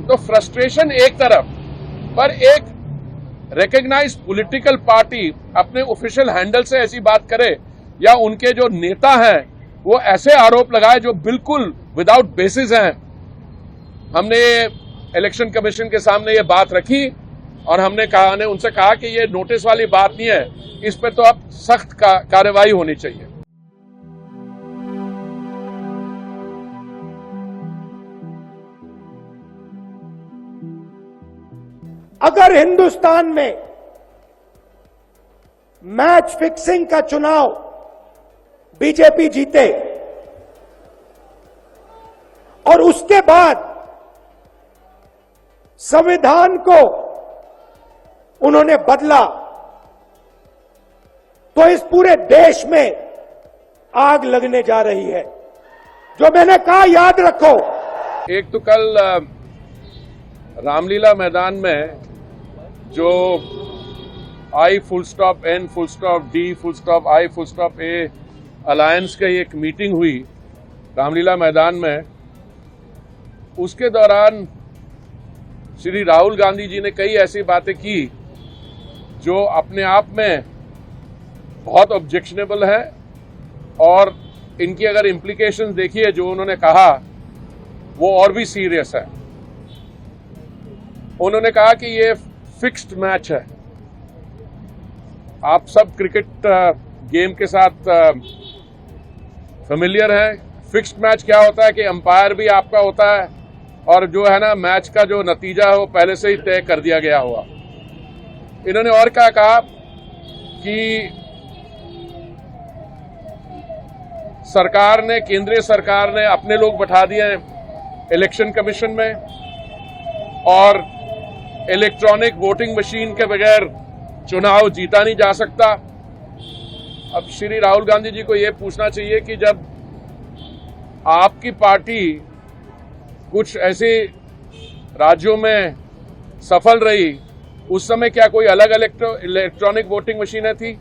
तो फ्रस्ट्रेशन एक तरफ, पर एक रिकॉग्नाइज पॉलिटिकल पार्टी अपने ऑफिशियल हैंडल से ऐसी बात करे या उनके जो नेता हैं वो ऐसे आरोप लगाए जो बिल्कुल विदाउट बेसिस हैं। हमने इलेक्शन कमीशन के सामने ये बात रखी और हमने उनसे कहा कि ये नोटिस वाली बात नहीं है, इस पर तो अब सख्त कार्रवाई होनी चाहिए। अगर हिंदुस्तान में मैच फिक्सिंग का चुनाव बीजेपी जीते और उसके बाद संविधान को उन्होंने बदला, तो इस पूरे देश में आग लगने जा रही है। जो मैंने कहा याद रखो। एक तो कल रामलीला मैदान में जो I_N_D_I_A अलायंस की एक मीटिंग हुई रामलीला मैदान में, उसके दौरान श्री राहुल गांधी जी ने कई ऐसी बातें की जो अपने आप में बहुत ऑब्जेक्शनेबल है और इनकी अगर इम्प्लीकेशंस देखिए जो उन्होंने कहा वो और भी सीरियस है। उन्होंने कहा कि ये फिक्स्ड मैच है। आप सब क्रिकेट गेम के साथ फेमिलियर हैं। फिक्स्ड मैच क्या होता है कि अंपायर भी आपका होता है और जो है ना मैच का जो नतीजा है वो पहले से ही तय कर दिया गया हुआ। इन्होंने और क्या कहा कि सरकार ने, केंद्रीय सरकार ने अपने लोग बैठा दिए हैं इलेक्शन कमीशन में और इलेक्ट्रॉनिक वोटिंग मशीन के बगैर चुनाव जीता नहीं जा सकता। अब श्री राहुल गांधी जी को यह पूछना चाहिए कि जब आपकी पार्टी कुछ ऐसे राज्यों में सफल रही, उस समय क्या कोई अलग इलेक्ट्रॉनिक वोटिंग मशीनें थी?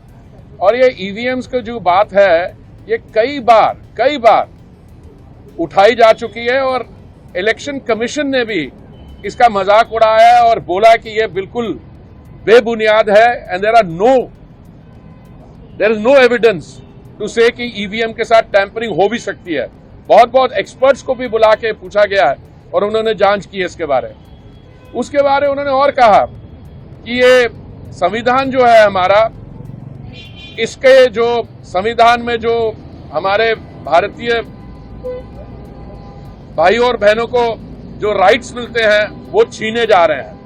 और ये ईवीएम्स की जो बात है ये कई बार उठाई जा चुकी है और इलेक्शन कमीशन ने भी इसका मजाक उड़ाया है और बोला कि ये बिल्कुल बेबुनियाद है and there is no evidence to say कि ईवीएम के साथ टैंपरिंग हो भी सकती है। बहुत एक्सपर्ट्स को भी बुला के पूछा गया है और उन्होंने जांच की है इसके बारे। उसके बारे उन्होंने और कहा कि ये संविधान जो है हमारा, इसके जो संविधान में जो हमारे भारतीय भाइयों और बहनों को जो राइट्स मिलते हैं वो छीने जा रहे हैं।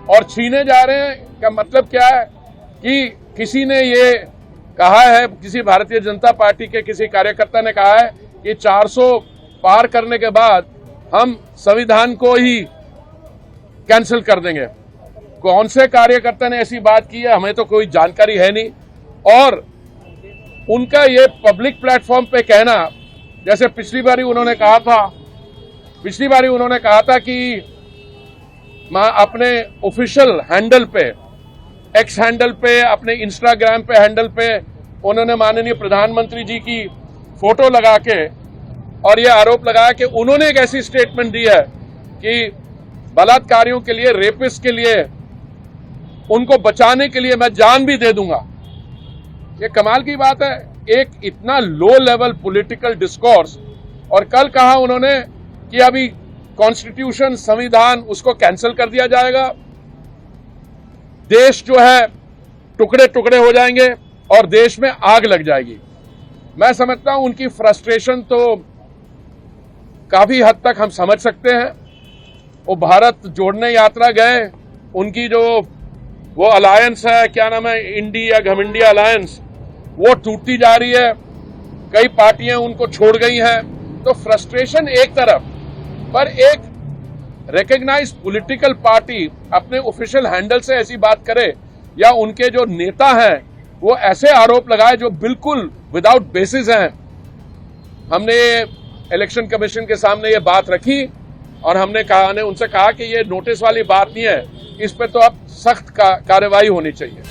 और छीने जा रहे हैं का मतलब क्या है कि किसी ने ये कहा है, किसी भारतीय जनता पार्टी के किसी कार्यकर्ता ने कहा है कि 400 पार करने के बाद हम संविधान को ही कैंसिल कर देंगे। कौन से कार्यकर्ता ने ऐसी बात की है हमें तो कोई जानकारी है नहीं। और उनका ये पब्लिक प्लेटफॉर्म पे कहना, जैसे पिछली बारी उन्होंने कहा था कि मैं अपने ऑफिशियल हैंडल पे, एक्स हैंडल पे, अपने इंस्टाग्राम पे हैंडल पे उन्होंने माननीय प्रधानमंत्री जी की फोटो लगा के और ये आरोप लगाया कि उन्होंने एक ऐसी स्टेटमेंट दी है कि बलात्कारियों के लिए, रेपिस्ट के लिए, उनको बचाने के लिए मैं जान भी दे दूंगा। ये कमाल की बात है, एक इतना लो लेवल पॉलिटिकल डिस्कोर्स। और कल कहा उन्होंने कि अभी कॉन्स्टिट्यूशन, संविधान, उसको कैंसिल कर दिया जाएगा, देश जो है टुकड़े टुकड़े हो जाएंगे और देश में आग लग जाएगी। मैं समझता हूं उनकी फ्रस्ट्रेशन तो काफी हद तक हम समझ सकते हैं। वो भारत जोड़ने यात्रा गए, उनकी जो वो अलायंस है, क्या नाम है, इंडी या घमंडी अलायंस, वो टूटती जा रही है। कई पार्टियां उनको छोड़ गई हैं। तो फ्रस्ट्रेशन एक तरफ, पर एक रिकॉग्नाइज पॉलिटिकल पार्टी अपने ऑफिशियल हैंडल से ऐसी बात करे या उनके जो नेता हैं वो ऐसे आरोप लगाए जो बिल्कुल विदाउट बेसिस हैं। हमने इलेक्शन कमीशन के सामने ये बात रखी और हमने उनसे कहा कि ये नोटिस वाली बात नहीं है, इस पर तो अब सख्त कार्रवाई होनी चाहिए।